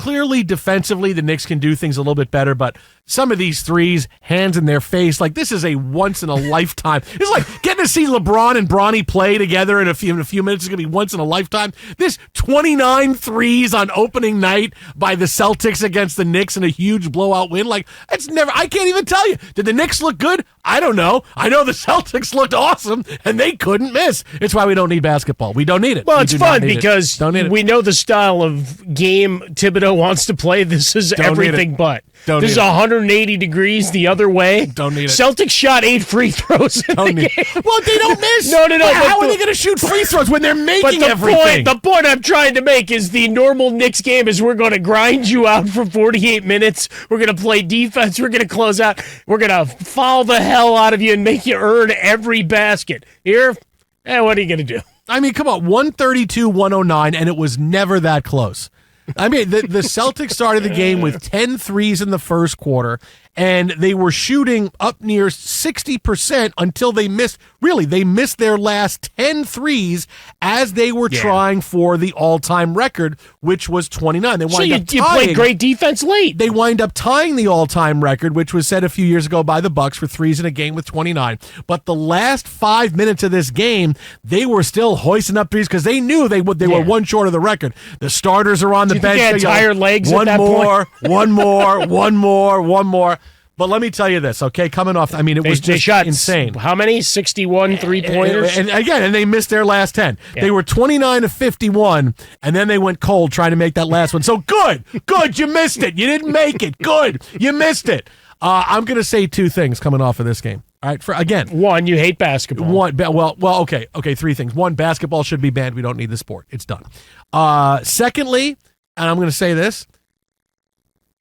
clearly defensively the Knicks can do things a little bit better, but some of these threes, hands in their face, like this is a once in a lifetime. It's like getting to see LeBron and Bronny play together in a few minutes is going to be once in a lifetime. This 29 threes on opening night by the Celtics against the Knicks in a huge blowout win, like it's never. I can't even tell you. Did the Knicks look good? I don't know. I know the Celtics looked awesome and they couldn't miss. It's why we don't need basketball. We don't need it. Well, it's fun because we know the style of game Thibodeau wants to play. This is everything but. This is 180 degrees the other way. Don't need it. Celtics shot 8 free throws in the game. Well, they don't miss. No. How are they going to shoot free throws when they're making everything? The point I'm trying to make is the normal Knicks game is we're going to grind you out for 48 minutes. We're going to play defense. We're going to close out. We're going to foul the hell out of you and make you earn every basket. Here, what are you going to do? I mean, come on, 132-109, and it was never that close. I mean, the Celtics started the game with 10 threes in the first quarter, and they were shooting up near 60% until they missed. Really, they missed their last 10 threes as they were trying for the all-time record, which was 29. They wind up you played great defense late. They wind up tying the all-time record, which was set a few years ago by the Bucks for threes in a game with 29. But the last 5 minutes of this game, they were still hoisting up threes because they knew they were one short of the record. The starters are on the bench. They had tired legs at that point? One more. But let me tell you this, okay? Coming off, I mean, it was just insane. How many? 61 three-pointers? And they missed their last 10. Yeah. They were 29 of 51, and then they went cold trying to make that last one. So good, you missed it. You didn't make it. Good, you missed it. I'm going to say two things coming off of this game. All right, one, you hate basketball. Okay, three things. One, basketball should be banned. We don't need the sport. It's done. Secondly, and I'm going to say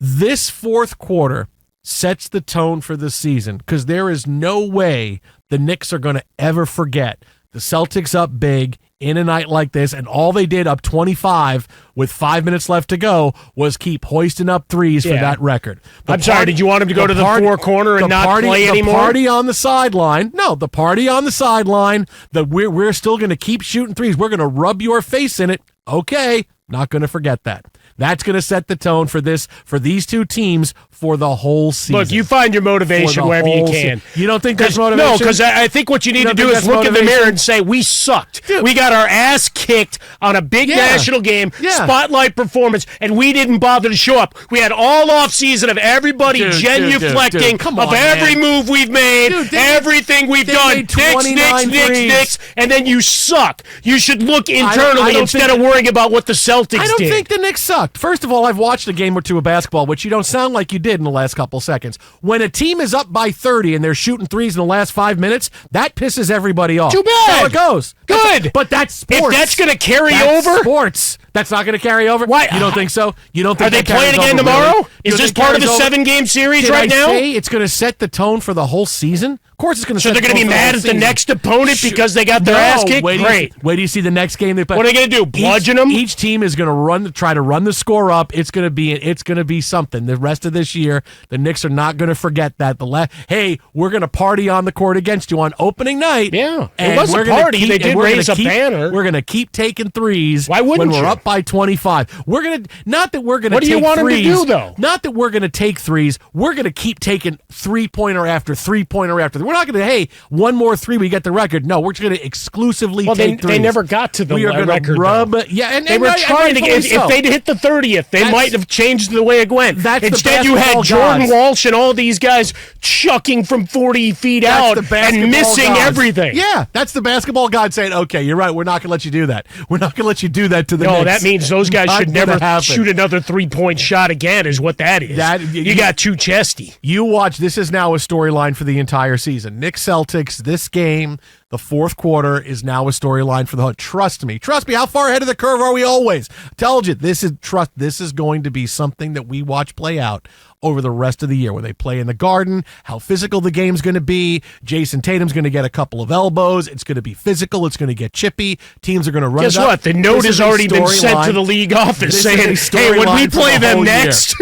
this fourth quarter sets the tone for the season because there is no way the Knicks are going to ever forget the Celtics up big in a night like this, and all they did up 25 with 5 minutes left to go was keep hoisting up threes for that record. Sorry, did you want him to go to the four corner and not play anymore? The party on the sideline. No, the party on the sideline. We're still going to keep shooting threes. We're going to rub your face in it. Okay, not going to forget that. That's going to set the tone for these two teams for the whole season. Look, you find your motivation wherever you can. You don't think there's motivation? No, because I think what you need to do is look in the mirror and say, we sucked. Dude. We got our ass kicked on a big national game, spotlight performance, and we didn't bother to show up. We had all offseason of everybody genuflecting of every move we've made, everything we've done. Knicks, and then you suck. You should look internally instead of worrying about what the Celtics did. I don't think the Knicks sucked. First of all, I've watched a game or two of basketball, which you don't sound like you did in the last couple seconds. When a team is up by 30 and they're shooting threes in the last 5 minutes, that pisses everybody off. Too bad. That's how it goes. Good. But that's sports. If that's going to carry over? Sports. That's not going to carry over? Why? You don't think so? You don't think Are they playing again tomorrow? Really? Is this part of the 7-game series right now? Did I say it's going to set the tone for the whole season? Of course it's going to set the tone. So they're going to be mad at the next opponent because they got their ass kicked? Great. Wait do you see the next game they play? What are they going to do? Bludgeon them? Each team is going to try to run the score up. It's going to be something. The rest of this year, the Knicks are not going to forget that. Hey, we're going to party on the court against you on opening night. Yeah. It was a party. They did raise a banner. We're going to keep taking threes. Why wouldn't when we're up by 25. We're going to not that we're going to What do take you want threes, them to do though? Not that we're going to take threes. We're going to keep taking three-pointer after three-pointer after. We're not going to one more three, we get the record. No, we're just going to exclusively take threes. They never got to the record. They were trying to get. If they'd hit the 30th, they might have changed the way it went. Instead, you had Jordan Walsh and all these guys chucking from 40 feet out and missing everything. Yeah, that's the basketball god saying, "Okay, you're right. We're not going to let you do that. We're not going to let you do that to the Knicks." No, that means those guys should never shoot another 3-point shot again. Is what that is. You got too chesty. You watch. This is now a storyline for the entire season. Knicks-Celtics. This game, the fourth quarter, is now a storyline for the whole. Trust me. How far ahead of the curve are we always? Told you, this is going to be something that we watch play out over the rest of the year, where they play in the Garden, how physical the game's going to be. Jason Tatum's going to get a couple of elbows. It's going to be physical. It's going to get chippy. Teams are going to run Guess what? The note has already been sent to the league office saying, hey, when we play them next...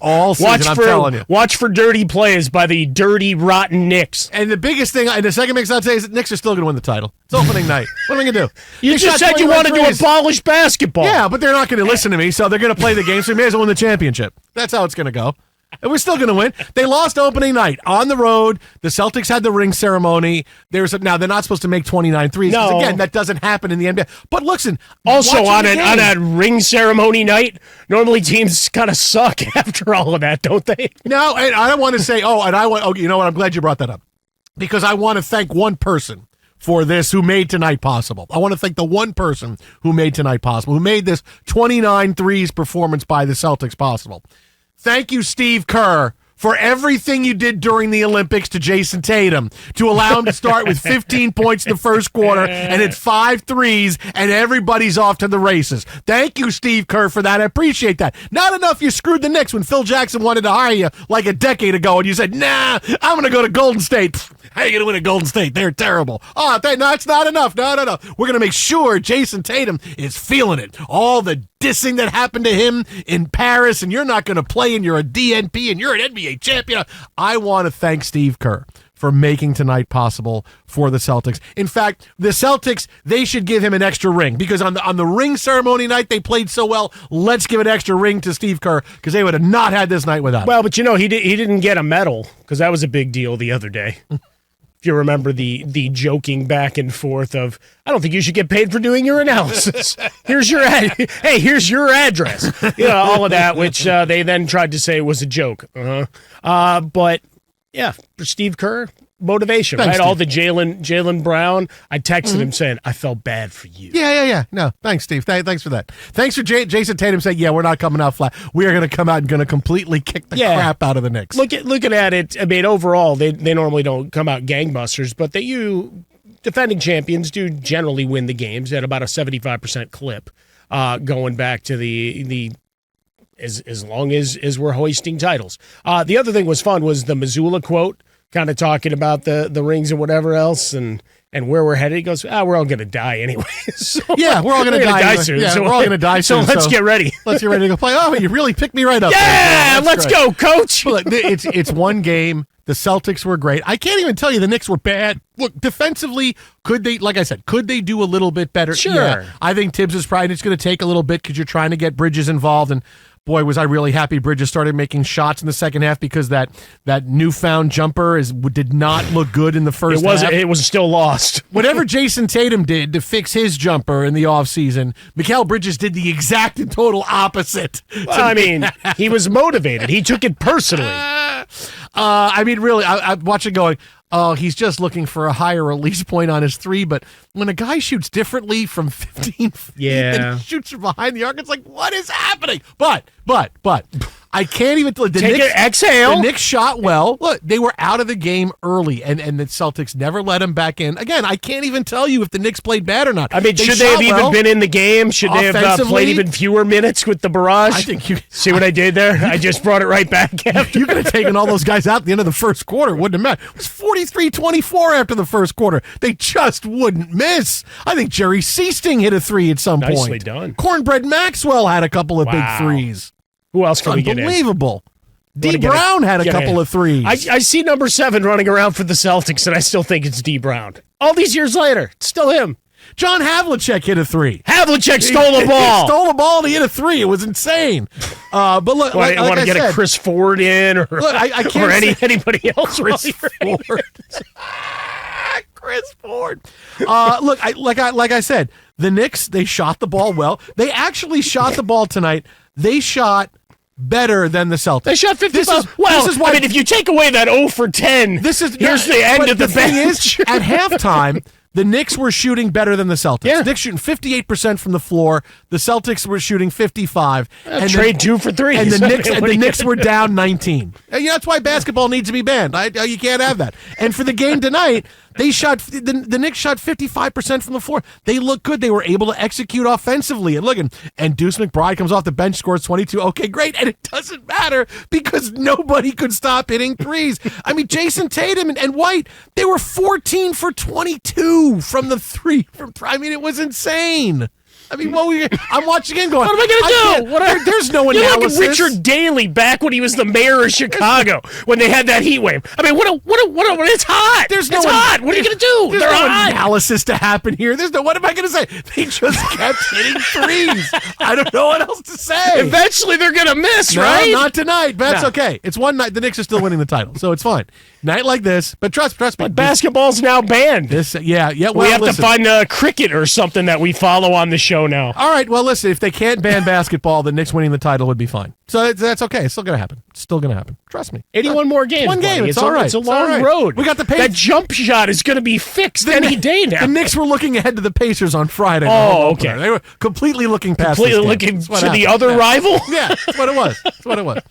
All season, I'm telling you. Watch for dirty plays by the dirty, rotten Knicks. And the biggest thing, and the second mix I'd say is that Knicks are still going to win the title. It's opening night. What am I going to do? You just said you wanted to abolish basketball. Yeah, but they're not going to listen to me, so they're going to play the game, so we may as well win the championship. That's how it's going to go. And we're still going to win. They lost opening night on the road. The Celtics had the ring ceremony. Now, they're not supposed to make 29 threes. No. Again, that doesn't happen in the NBA. But listen, also on a ring ceremony night, normally teams kind of suck after all of that, don't they? No, and I don't want to say, you know what? I'm glad you brought that up. Because I want to thank one person for this who made tonight possible. I want to thank the one person who made tonight possible, who made this 29 threes performance by the Celtics possible. Thank you, Steve Kerr, for everything you did during the Olympics to Jason Tatum to allow him to start with 15 points in the first quarter and hit 5 threes, and everybody's off to the races. Thank you, Steve Kerr, for that. I appreciate that. Not enough you screwed the Knicks when Phil Jackson wanted to hire you like a decade ago, and you said, nah, I'm going to go to Golden State. How are you going to win at Golden State? They're terrible. No, it's not enough. No. We're going to make sure Jason Tatum is feeling it. All the dissing that happened to him in Paris, and you're not going to play, and you're a DNP, and you're an NBA champion. I want to thank Steve Kerr for making tonight possible for the Celtics. In fact, the Celtics, they should give him an extra ring, because on the ring ceremony night, they played so well. Let's give an extra ring to Steve Kerr, because they would have not had this night without him. Well, but he didn't get a medal, because that was a big deal the other day. If you remember the joking back and forth of, I don't think you should get paid for doing your analysis. Here's your address. All of that, which they then tried to say was a joke. But yeah, for Steve Kerr, motivation, thanks, right? Steve. All the Jaylen Brown. I texted him saying, I felt bad for you. Yeah. No, thanks, Steve. Thanks for that. Thanks for Jason Tatum saying, yeah, we're not coming out flat. We are going to come out and going to completely kick the crap out of the Knicks. Looking at it, I mean, overall, they normally don't come out gangbusters, but defending champions do generally win the games at about a 75% clip, going back to the as long as we're hoisting titles. The other thing was fun was the Missoula quote, kind of talking about the rings and whatever else and where we're headed. He goes, we're all going to die anyway. Yeah, we're all going to die soon. Yeah, so we're all going to die soon. So let's get ready. Let's get ready to go play. Oh, you really picked me right up. Yeah, let's go, coach. Look, it's one game. The Celtics were great. I can't even tell you the Knicks were bad. Look, defensively, could they do a little bit better? Sure. Yeah, I think Tibbs is probably, it's going to take a little bit because you're trying to get Bridges involved, and boy, was I really happy Bridges started making shots in the second half, because that newfound jumper did not look good in the first half. It was still lost. Whatever Jason Tatum did to fix his jumper in the offseason, Mikal Bridges did the exact and total opposite. Well, I mean, he was motivated. He took it personally. Really, I'm watching going, he's just looking for a higher release point on his three, but when a guy shoots differently from 15 feet and shoots from behind the arc, it's like, what is happening? But I can't even take it. Exhale. The Knicks shot well. Look, they were out of the game early, and the Celtics never let them back in. Again, I can't even tell you if the Knicks played bad or not. I mean, should they have even been in the game? Should they have played even fewer minutes with the barrage? I think you see what I did there. I just brought it right back. After. You could have taken all those guys out at the end of the first quarter. It wouldn't have mattered. It was 43-24 after the first quarter. They just wouldn't miss. I think Jerry Seasting hit a three at some point. Nicely done. Cornbread Maxwell had a couple of big threes. Who else can we get in? Unbelievable. D. Brown had a couple of threes. I see number 7 running around for the Celtics, and I still think it's D. Brown. All these years later, it's still him. John Havlicek hit a three. Havlicek stole the ball. He stole the ball and he hit a three. It was insane. But look, I want to get a Chris Ford in, or anybody else. Chris Ford. Chris Ford. Like I said, the Knicks, they shot the ball well. They actually shot the ball tonight. They shot better than the Celtics. They shot 55. I mean, if you take away that 0 for 10, here's the end of the bench. At halftime, the Knicks were shooting better than the Celtics. Yeah. Knicks shooting 58% from the floor. The Celtics were shooting 55. Trade 2 for 3. And the Knicks were down 19. That's why basketball needs to be banned. You can't have that. And for the game tonight, the Knicks shot 55% from the floor. They look good. They were able to execute offensively. And Deuce McBride comes off the bench, scores 22. Okay, great. And it doesn't matter because nobody could stop hitting threes. I mean, Jason Tatum and White, they were 14 for 22 from the three. I mean, it was insane. I mean, I'm watching in going, what am I going to do? There's no You're analysis. like Richard Daley back when he was the mayor of Chicago when they had that heat wave. I mean, it's hot. It's hot. What are you going to do? There's no analysis to happen here. What am I going to say? They just kept hitting threes. I don't know what else to say. Eventually they're going to miss, right? Not tonight. That's okay. It's one night. The Knicks are still winning the title, so it's fine. Night like this, but trust me. But basketball's now banned. Well, we have to find a cricket or something that we follow on the show now. All right, well, listen, if they can't ban basketball, the Knicks winning the title would be fine. So that's okay. It's still going to happen. It's still going to happen. Trust me. 81 more games. One game. It's all right. It's a long road. We got the That jump shot is going to be fixed any day now. The Knicks were looking ahead to the Pacers on Friday. Oh, okay. They were completely looking past looking to the other Yeah. rival? Yeah, that's what it was.